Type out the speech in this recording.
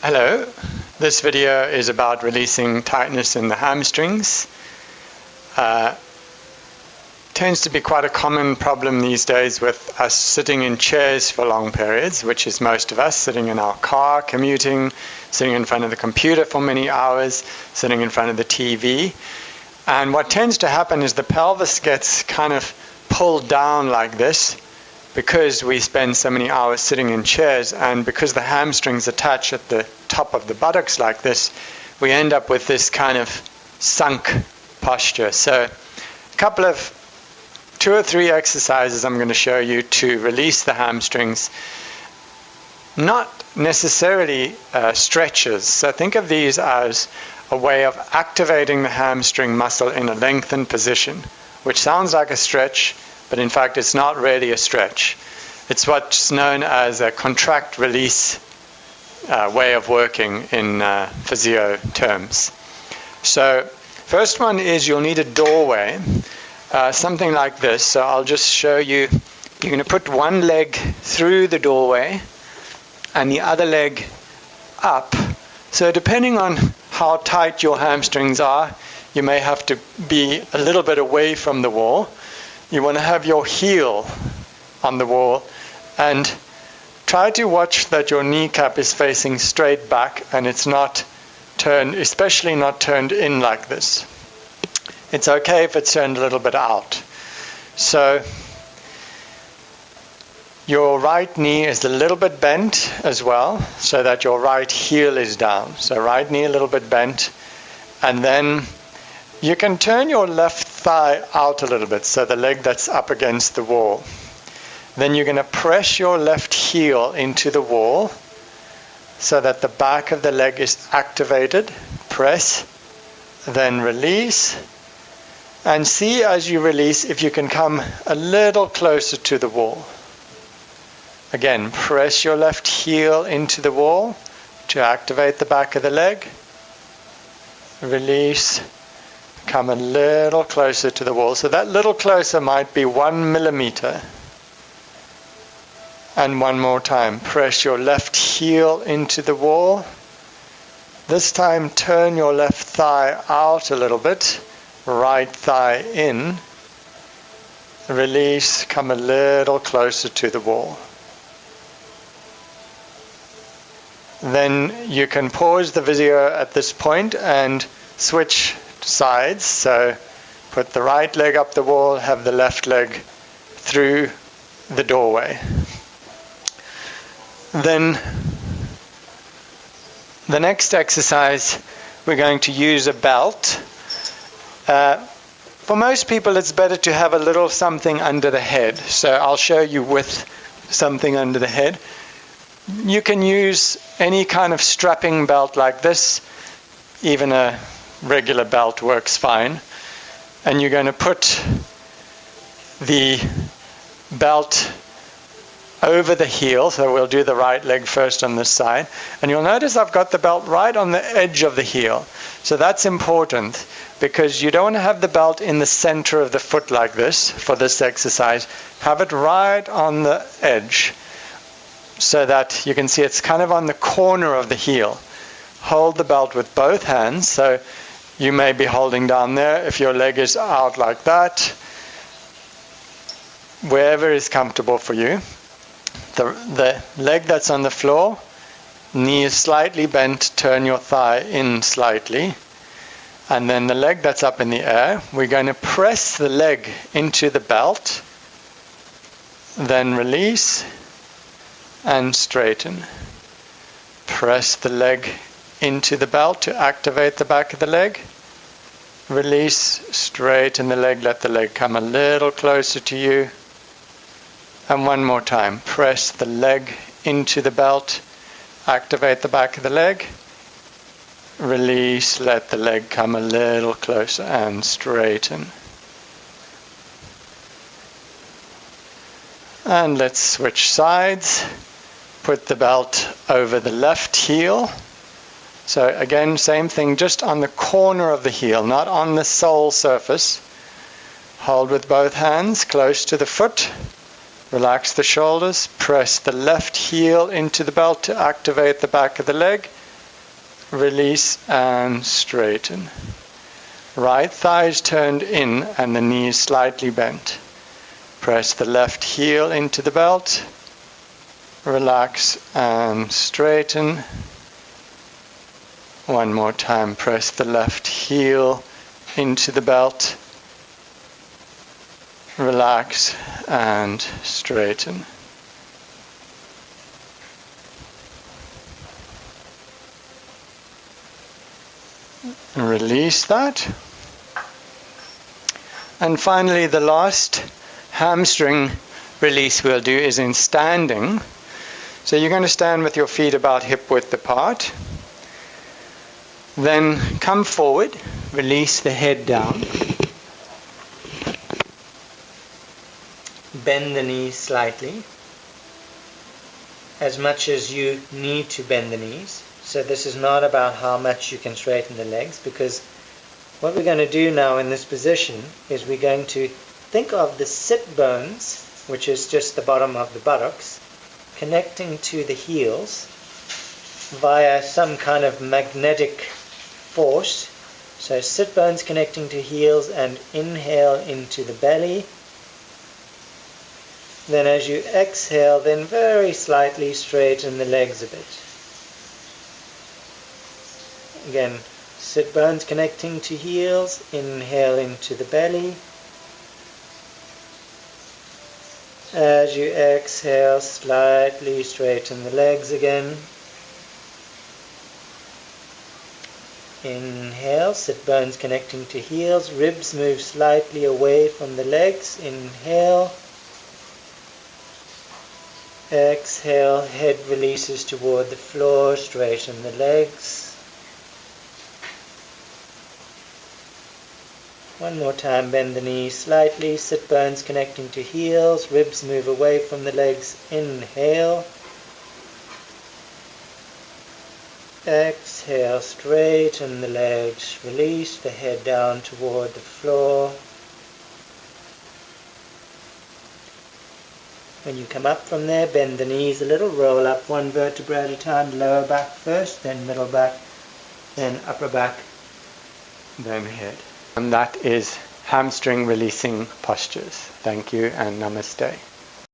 Hello, this video is about releasing tightness in the hamstrings. Tends to be quite a common problem these days with us sitting in chairs for long periods, which is most of us, sitting in our car, commuting, sitting in front of the computer for many hours, sitting in front of the TV. And what tends to happen is the pelvis gets kind of pulled down like this because we spend so many hours sitting in chairs, and because the hamstrings attach at the top of the buttocks like this, we end up with this kind of sunk posture. So a couple of 2 or 3 exercises I'm going to show you to release the hamstrings. Not necessarily stretches. So think of these as a way of activating the hamstring muscle in a lengthened position, which sounds like a stretch, but in fact it's not really a stretch. It's what's known as a contract-release way of working in physio terms. So first one is you'll need a doorway, something like this. So I'll just show you. You're going to put one leg through the doorway and the other leg up. So depending on how tight your hamstrings are, you may have to be a little bit away from the wall. You want to have your heel on the wall and try to watch that your kneecap is facing straight back and it's not turned, especially not turned in like this. It's okay if it's turned a little bit out. So your right knee is a little bit bent as well, so that your right heel is down. So right knee a little bit bent, and then you can turn your left thigh out a little bit, so the leg that's up against the wall. Then you're going to press your left heel into the wall so that the back of the leg is activated. Press, then release, and see as you release if you can come a little closer to the wall. Again, press your left heel into the wall to activate the back of the leg. Release. Come a little closer to the wall. So that little closer might be 1 millimeter. And one more time. Press your left heel into the wall. This time turn your left thigh out a little bit. Right thigh in. Release. Come a little closer to the wall. Then you can pause the video at this point and switch sides. So put the right leg up the wall, have the left leg through the doorway. Then the next exercise, we're going to use a belt. For most people it's better to have a little something under the head. So I'll show you with something under the head. You can use any kind of strapping belt like this. Even a regular belt works fine. And you're going to put the belt over the heel. So we'll do the right leg first on this side. And you'll notice I've got the belt right on the edge of the heel. So that's important because you don't want to have the belt in the center of the foot like this for this exercise. Have it right on the edge, so that you can see it's kind of on the corner of the heel. Hold the belt with both hands, so you may be holding down there if your leg is out like that. Wherever is comfortable for you. The leg that's on the floor, knee is slightly bent, turn your thigh in slightly. And then the leg that's up in the air, we're going to press the leg into the belt, then release, and straighten. Press the leg into the belt to activate the back of the leg. Release, straighten the leg, let the leg come a little closer to you. And one more time. Press the leg into the belt, activate the back of the leg. Release, let the leg come a little closer and straighten. And let's switch sides. Put the belt over the left heel. So again, same thing, just on the corner of the heel, not on the sole surface. Hold with both hands close to the foot. Relax the shoulders. Press the left heel into the belt to activate the back of the leg. release and straighten. Right thigh is turned in and the knee is slightly bent. Press the left heel into the belt. Relax and straighten. One more time, press the left heel into the belt. Relax and straighten. Release that. And finally, the last hamstring release we'll do is in standing. So you're going to stand with your feet about hip width apart. Then come forward, release the head down. Bend the knees slightly, as much as you need to bend the knees. So this is not about how much you can straighten the legs, because what we're going to do now in this position is we're going to think of the sit bones, which is just the bottom of the buttocks, connecting to the heels via some kind of magnetic force. So sit bones connecting to heels, and inhale into the belly. Then as you exhale, then very slightly straighten the legs a bit. Again, sit bones connecting to heels, inhale into the belly. As you exhale, slightly straighten the legs again. Inhale, sit bones connecting to heels, ribs move slightly away from the legs. Inhale. Exhale, head releases toward the floor, straighten the legs. One more time, bend the knees slightly, sit bones connecting to heels, ribs move away from the legs. Inhale. Exhale, straighten the legs, release the head down toward the floor. When you come up from there, bend the knees a little, roll up one vertebra at a time, lower back first, then middle back, then upper back, then head. And that is hamstring releasing postures. Thank you and namaste.